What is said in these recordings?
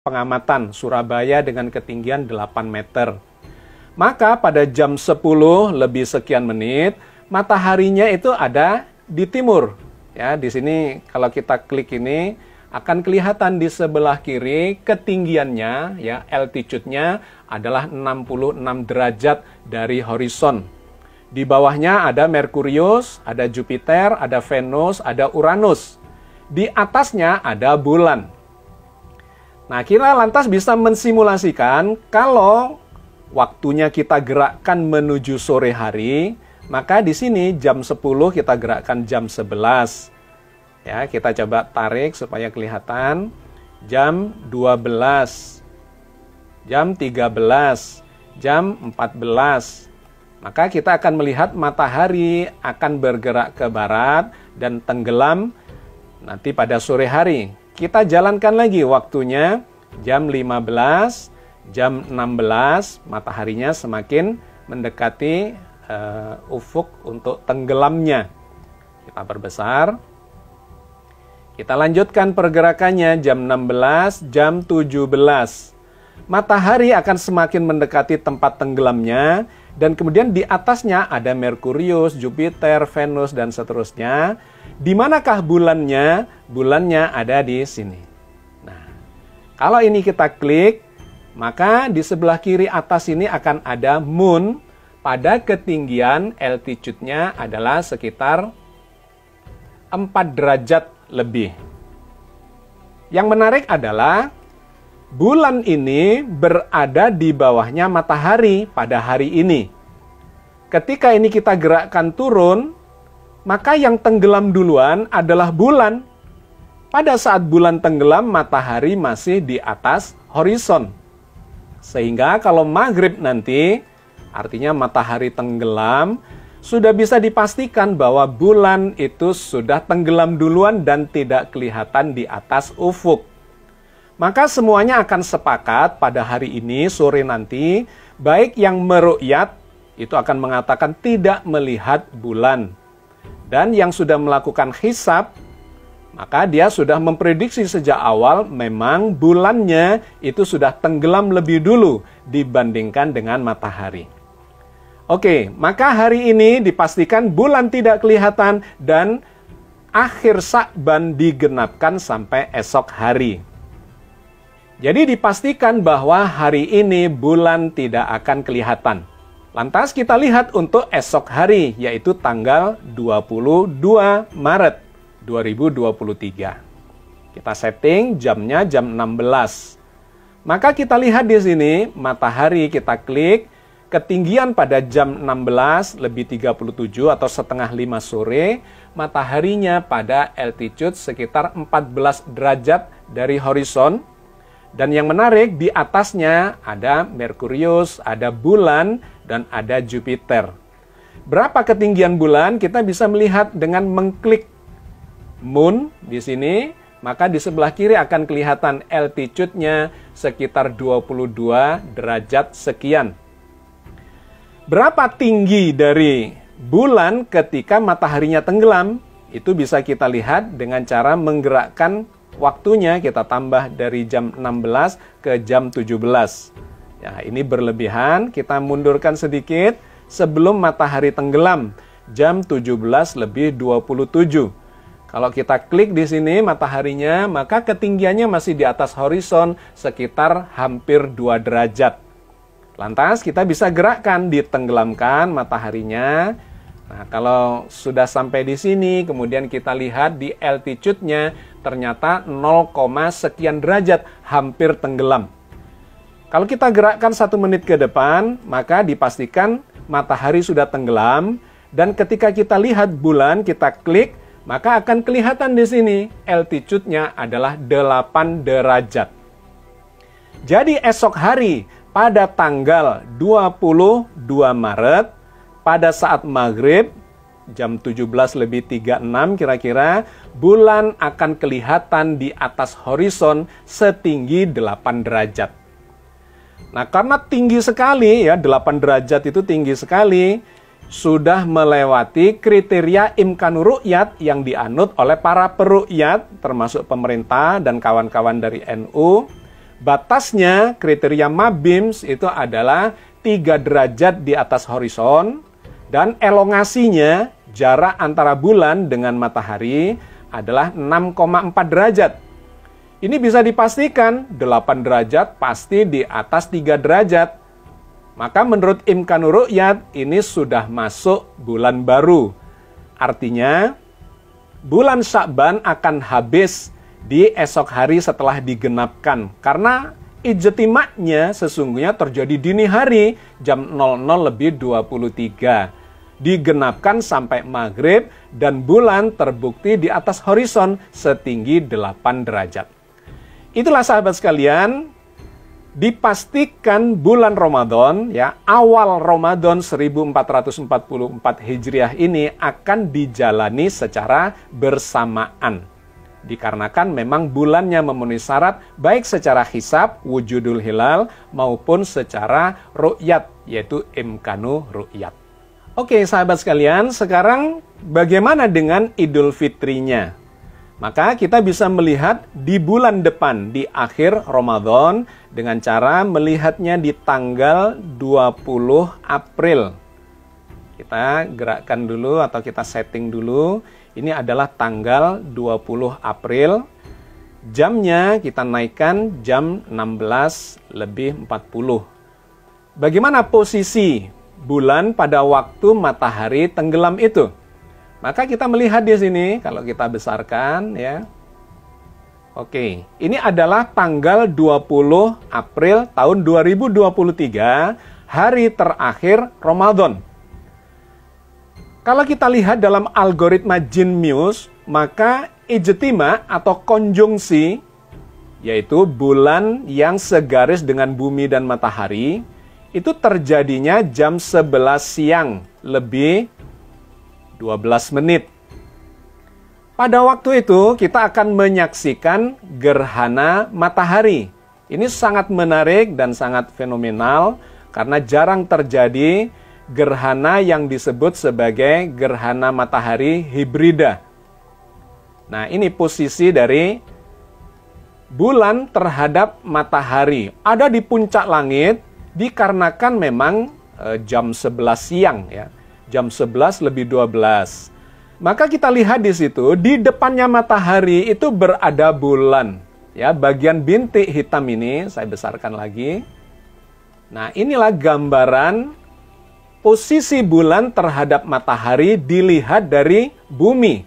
pengamatan Surabaya dengan ketinggian 8 meter. Maka pada jam 10 lebih sekian menit, mataharinya itu ada di timur. Ya, di sini kalau kita klik ini akan kelihatan di sebelah kiri ketinggiannya, ya, altitude-nya adalah 66 derajat dari horizon. Di bawahnya ada Merkurius, ada Jupiter, ada Venus, ada Uranus. Di atasnya ada bulan. Nah, kita lantas bisa mensimulasikan kalau waktunya kita gerakkan menuju sore hari, maka di sini jam 10 kita gerakkan jam 11. Ya, kita coba tarik supaya kelihatan. Jam 12, jam 13, jam 14. Maka kita akan melihat matahari akan bergerak ke barat dan tenggelam nanti pada sore hari. Kita jalankan lagi waktunya jam 15, jam 16, mataharinya semakin mendekati ufuk untuk tenggelamnya. Kita perbesar. Kita lanjutkan pergerakannya jam 16, jam 17. Matahari akan semakin mendekati tempat tenggelamnya dan kemudian di atasnya ada Merkurius, Jupiter, Venus dan seterusnya. Di manakah bulannya? Bulannya ada di sini. Nah, kalau ini kita klik, maka di sebelah kiri atas ini akan ada moon. Pada ketinggian altitude-nya adalah sekitar 4 derajat lebih. Yang menarik adalah bulan ini berada di bawahnya matahari pada hari ini. Ketika ini kita gerakkan turun, maka yang tenggelam duluan adalah bulan. Pada saat bulan tenggelam, matahari masih di atas horizon. Sehingga kalau maghrib nanti, artinya matahari tenggelam, sudah bisa dipastikan bahwa bulan itu sudah tenggelam duluan dan tidak kelihatan di atas ufuk. Maka semuanya akan sepakat pada hari ini, sore nanti, baik yang meru'yat, itu akan mengatakan tidak melihat bulan. Dan yang sudah melakukan hisab, maka dia sudah memprediksi sejak awal memang bulannya itu sudah tenggelam lebih dulu dibandingkan dengan matahari. Oke, maka hari ini dipastikan bulan tidak kelihatan dan akhir Sya'ban digenapkan sampai esok hari. Jadi dipastikan bahwa hari ini bulan tidak akan kelihatan. Lantas kita lihat untuk esok hari, yaitu tanggal 22 Maret 2023. Kita setting jamnya jam 16. Maka kita lihat di sini, matahari kita klik, ketinggian pada jam 16 lebih 37 atau setengah 5 sore, mataharinya pada altitude sekitar 14 derajat dari horizon. Dan yang menarik, di atasnya ada Merkurius, ada bulan, dan ada Jupiter. Berapa ketinggian bulan? Kita bisa melihat dengan mengklik moon di sini, maka di sebelah kiri akan kelihatan altitude-nya sekitar 22 derajat sekian. Berapa tinggi dari bulan ketika mataharinya tenggelam? Itu bisa kita lihat dengan cara menggerakkan waktunya, kita tambah dari jam 16 ke jam 17. Ya, ini berlebihan, kita mundurkan sedikit sebelum matahari tenggelam, jam 17 lebih 27. Kalau kita klik di sini mataharinya, maka ketinggiannya masih di atas horizon sekitar hampir 2 derajat. Lantas kita bisa gerakkan, ditenggelamkan mataharinya. Nah, kalau sudah sampai di sini, kemudian kita lihat di altitude-nya ternyata 0, sekian derajat, hampir tenggelam. Kalau kita gerakkan 1 menit ke depan, maka dipastikan matahari sudah tenggelam. Dan ketika kita lihat bulan, kita klik, maka akan kelihatan di sini altitude-nya adalah 8 derajat. Jadi esok hari pada tanggal 22 Maret, pada saat maghrib, jam 17 lebih 36 kira-kira, bulan akan kelihatan di atas horizon setinggi 8 derajat. Nah, karena tinggi sekali, ya 8 derajat itu tinggi sekali, sudah melewati kriteria imkanur ru'yat yang dianut oleh para peru'yat, termasuk pemerintah dan kawan-kawan dari NU, Batasnya kriteria Mabims itu adalah 3 derajat di atas horizon dan elongasinya jarak antara bulan dengan matahari adalah 6,4 derajat. Ini bisa dipastikan 8 derajat pasti di atas 3 derajat. Maka menurut Imkanur Ru'yat ini sudah masuk bulan baru. Artinya bulan Sya'ban akan habis di esok hari setelah digenapkan. Karena ijtima'nya sesungguhnya terjadi dini hari jam 00:23. Digenapkan sampai maghrib dan bulan terbukti di atas horizon setinggi 8 derajat. Itulah sahabat sekalian, dipastikan bulan Ramadan, ya, awal Ramadan 1444 Hijriah ini akan dijalani secara bersamaan. Dikarenakan memang bulannya memenuhi syarat baik secara hisab, wujudul hilal, maupun secara ru'yat, yaitu imkanu ru'yat. Oke sahabat sekalian, sekarang bagaimana dengan Idul Fitrinya? Maka kita bisa melihat di bulan depan, di akhir Ramadan, dengan cara melihatnya di tanggal 20 April. Kita gerakkan dulu atau kita setting dulu. Ini adalah tanggal 20 April. Jamnya kita naikkan jam 16:40. Bagaimana posisi bulan pada waktu matahari tenggelam itu? Maka kita melihat di sini, kalau kita besarkan ya. Oke, ini adalah tanggal 20 April tahun 2023, hari terakhir Ramadan. Kalau kita lihat dalam algoritma Genius, maka ijtima atau konjungsi, yaitu bulan yang segaris dengan bumi dan matahari, itu terjadinya jam 11 siang lebih 12 menit. Pada waktu itu kita akan menyaksikan gerhana matahari. Ini sangat menarik dan sangat fenomenal karena jarang terjadi gerhana yang disebut sebagai gerhana matahari hibrida. Nah, ini posisi dari bulan terhadap matahari. Ada di puncak langit dikarenakan memang jam 11 siang ya. Jam 11:12. Maka kita lihat di situ, di depannya matahari itu berada bulan. Ya, bagian bintik hitam ini saya besarkan lagi. Nah, inilah gambaran posisi bulan terhadap matahari dilihat dari bumi.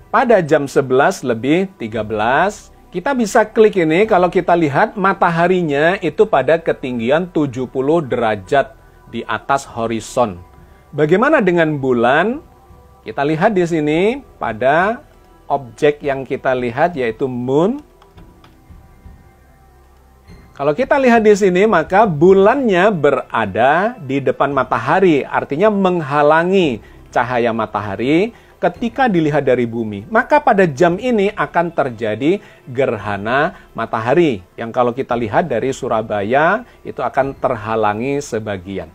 Pada jam 11:13, kita bisa klik ini kalau kita lihat mataharinya itu pada ketinggian 70 derajat di atas horizon. Bagaimana dengan bulan? Kita lihat di sini pada objek yang kita lihat yaitu moon. Kalau kita lihat di sini maka bulannya berada di depan matahari, artinya menghalangi cahaya matahari ketika dilihat dari bumi. Maka pada jam ini akan terjadi gerhana matahari yang kalau kita lihat dari Surabaya itu akan terhalangi sebagian.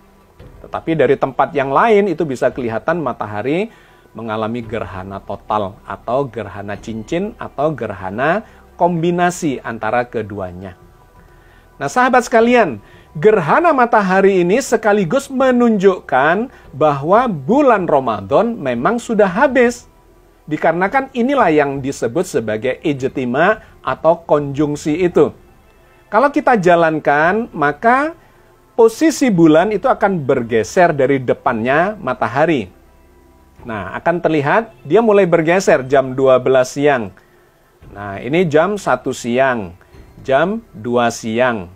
Tetapi dari tempat yang lain itu bisa kelihatan matahari mengalami gerhana total atau gerhana cincin atau gerhana kombinasi antara keduanya. Nah sahabat sekalian, gerhana matahari ini sekaligus menunjukkan bahwa bulan Ramadan memang sudah habis. Dikarenakan inilah yang disebut sebagai ijtima atau konjungsi itu. Kalau kita jalankan, maka posisi bulan itu akan bergeser dari depannya matahari. Nah, akan terlihat dia mulai bergeser jam 12 siang. Nah, ini jam 1 siang, jam 2 siang.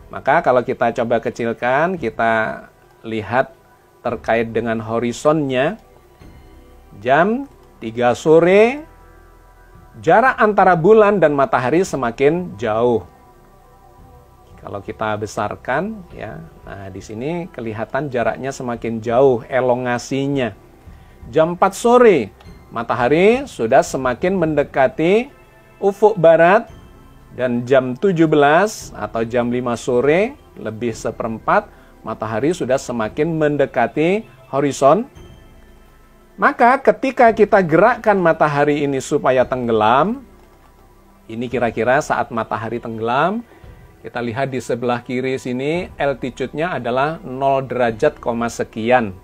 Maka kalau kita coba kecilkan, kita lihat terkait dengan horizonnya. Jam 3 sore, jarak antara bulan dan matahari semakin jauh. Kalau kita besarkan, ya, nah di sini kelihatan jaraknya semakin jauh, elongasinya. Jam 4 sore, matahari sudah semakin mendekati ufuk barat, dan jam 17 atau jam 5 sore, lebih seperempat, matahari sudah semakin mendekati horizon. Maka ketika kita gerakkan matahari ini supaya tenggelam, ini kira-kira saat matahari tenggelam, Kita lihat di sebelah kiri sini, altitude-nya adalah 0 derajat, sekian.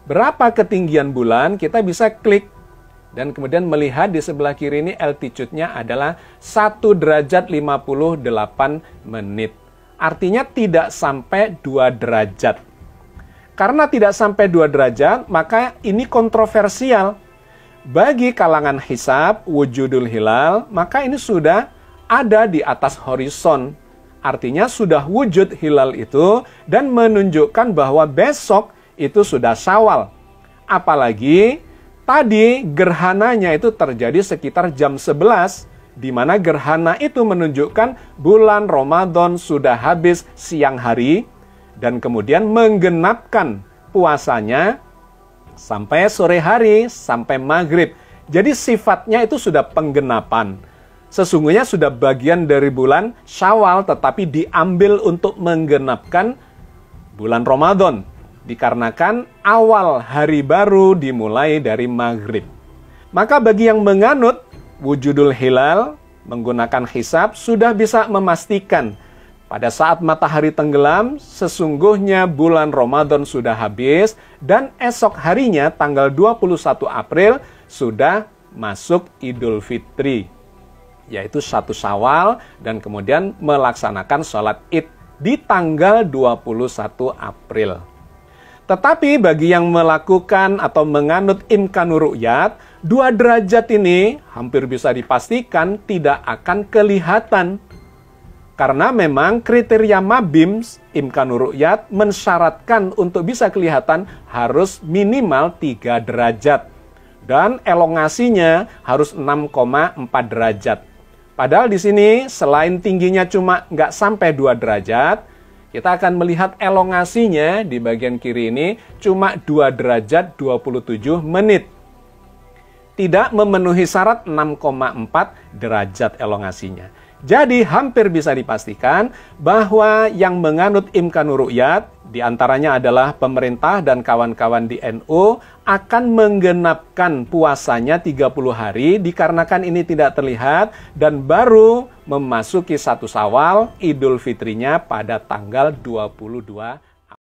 Berapa ketinggian bulan? Kita bisa klik. Dan kemudian melihat di sebelah kiri ini altitude-nya adalah 1 derajat 58 menit. Artinya tidak sampai 2 derajat. Karena tidak sampai 2 derajat, maka ini kontroversial. Bagi kalangan hisab, wujudul hilal, maka ini sudah ada di atas horizon. Artinya sudah wujud hilal itu dan menunjukkan bahwa besok itu sudah Syawal. Apalagi tadi gerhananya itu terjadi sekitar jam 11, di mana gerhana itu menunjukkan bulan Ramadan sudah habis siang hari dan kemudian menggenapkan puasanya sampai sore hari, sampai maghrib. Jadi sifatnya itu sudah penggenapan. Sesungguhnya sudah bagian dari bulan Syawal, tetapi diambil untuk menggenapkan bulan Ramadan. Dikarenakan awal hari baru dimulai dari maghrib. Maka bagi yang menganut wujudul hilal, menggunakan hisab, sudah bisa memastikan pada saat matahari tenggelam, sesungguhnya bulan Ramadan sudah habis dan esok harinya tanggal 21 April sudah masuk Idul Fitri, yaitu 1 Syawal, dan kemudian melaksanakan sholat Id di tanggal 21 April. Tetapi bagi yang melakukan atau menganut imkanur ru'yat, 2 derajat ini hampir bisa dipastikan tidak akan kelihatan. Karena memang kriteria Mabims, imkanur ru'yat, mensyaratkan untuk bisa kelihatan harus minimal 3 derajat. Dan elongasinya harus 6,4 derajat. Padahal di sini selain tingginya cuma nggak sampai 2 derajat, kita akan melihat elongasinya di bagian kiri ini cuma 2 derajat 27 menit. Tidak memenuhi syarat 6,4 derajat elongasinya. Jadi hampir bisa dipastikan bahwa yang menganut imkanur ru'yat, diantaranya adalah pemerintah dan kawan-kawan di NU, akan menggenapkan puasanya 30 hari dikarenakan ini tidak terlihat dan baru memasuki 1 Syawal, Idul Fitrinya pada tanggal 22